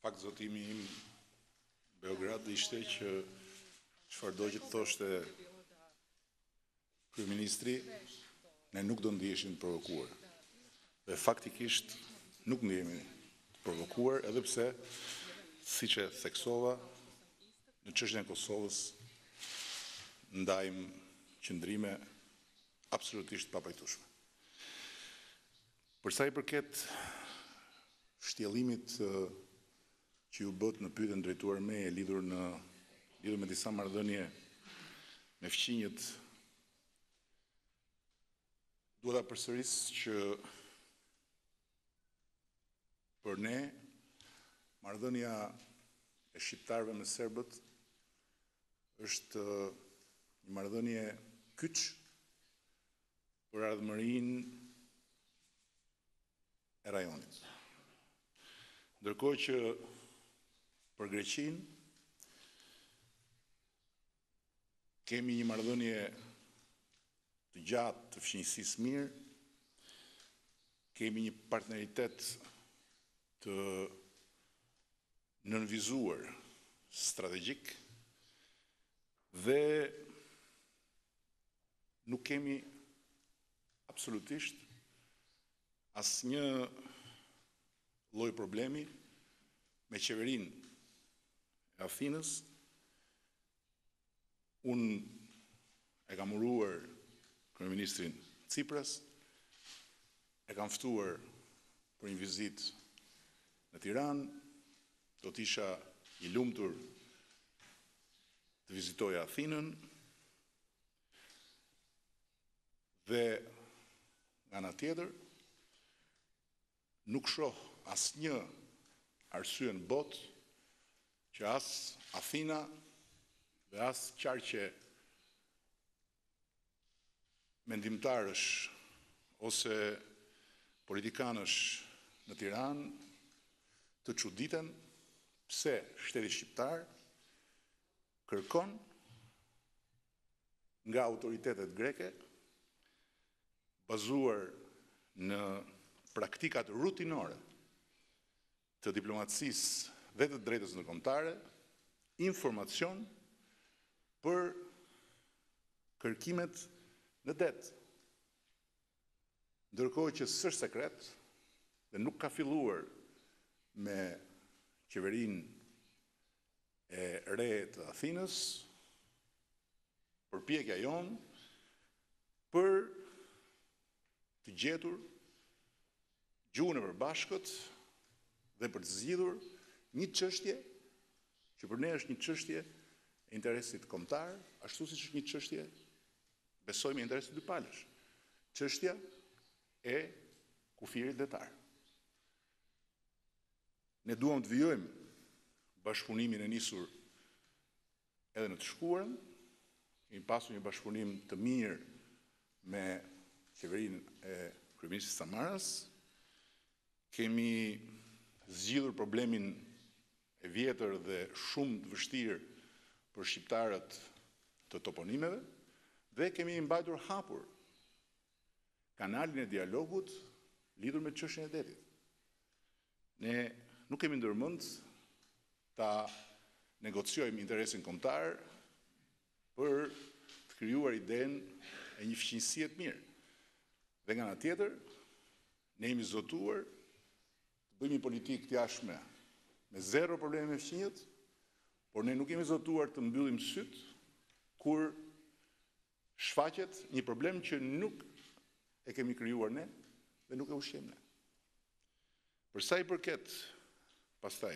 Pak zotimi im Beograd ishte që çfarëdo që të thoshte kryeministri, ne nuk do ndiheshim të provokuar. Dhe faktikisht nuk ndihemi të provokuar, edhe pse, siç e theksova, në çështjen e Kosovës ndajmë qëndrime absolutisht papajtueshme. Për sa i përket shtjellimit që ju bët në pyetjen drejtuar meje lidhur me disa marrëdhënie me fqinjët, dua ta përsëris që për ne marrëdhënia e shqiptarëve me serbët është një marrëdhënie kyç për ardhmërinë e rajonit. Ndërkohë që për Greqinë kemi një marrëdhënie të gjatë të fqinjësisë mirë, kemi një partneritet të nënvizuar strategjik dhe nuk kemi absolutisht asnjë lloj problemi me qeverinë e Athinës. Unë e kam uruar kryeministrin Tsipras, e kam ftuar për një vizitë në Tiranë, do të isha i lumtur të vizitoja Athinën dhe nga ana tjetër nuk shoh asnjë arsye në botë që as Athina dhe as qarqe mendimtarësh ose politikanësh në Tiranë të çuditen pse shteti shqiptar kërkon nga autoritetet greke, bazuar në praktikat rutinore të diplomacisë dhe të drejtës ndërkombëtare, informacion për kërkimet në det. Ndërkohë që s'është sekret dhe nuk ka filluar me qeverinë e re të Athinës, përpjekja jonë për të gjetur gjuhën e përbashkët dhe për të zgjidhur një çështje që për ne është një çështje e interesit kombëtar, ashtu siç është një çështje, besojmë, e interesit dypalësh, çështja e kufirit detar. Ne duam të vijojmë bashkëpunimin e nisur edhe në të shkuarën, kemi pasur një bashkëpunim të mirë me qeverinë e kryeministit Samaras, kemi zgjidhur problemin e vjetër dhe shumë të vështirë për shqiptarët të toponimeve dhe kemi mbajtur hapur kanalin e dialogut lidhur me çështjen e detit. Ne nuk kemi ndërmend ta negociojmë interesin kombëtar për të krijuar idenë e një fqinjësie të mirë. Dhe nga ana tjetër, ne jemi zotuar të bëjmë një politikë të jashtme me zero probleme me fqinjët, por ne nuk jemi zotuar të mbyllim syt kur shfaqet një problem që nuk e kemi krijuar ne dhe nuk e ushqejmë ne. Për sa i përket pastaj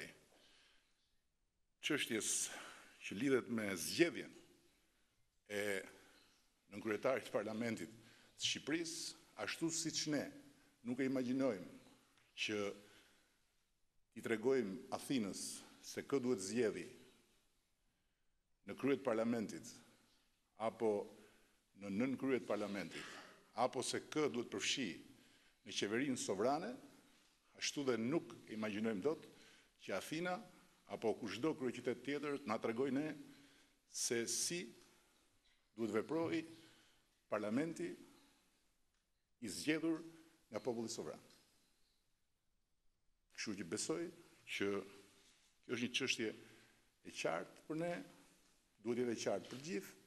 çështjes që lidhet me zgjedhjen e nënkryetarit të Parlamentit të Shqipërisë, ashtu siç ne nuk e imagjinojmë që i tregojmë Athinës se kë duhet zgjedhi në krye të Parlamentit apo në nën-krye të Parlamentit, apo se kë duhet përfshi në qeverinë sovrane, ashtu dhe nuk imagjinojmë dot që Athina apo kushdo kryeqytet tjetër na tregojë ne se si duhet veprojë Parlamenti i zgjedhur nga populli sovran. Kështu që besoj që Kjo është një çështje e qartë për ne, duhet jetë e qartë për gjithë,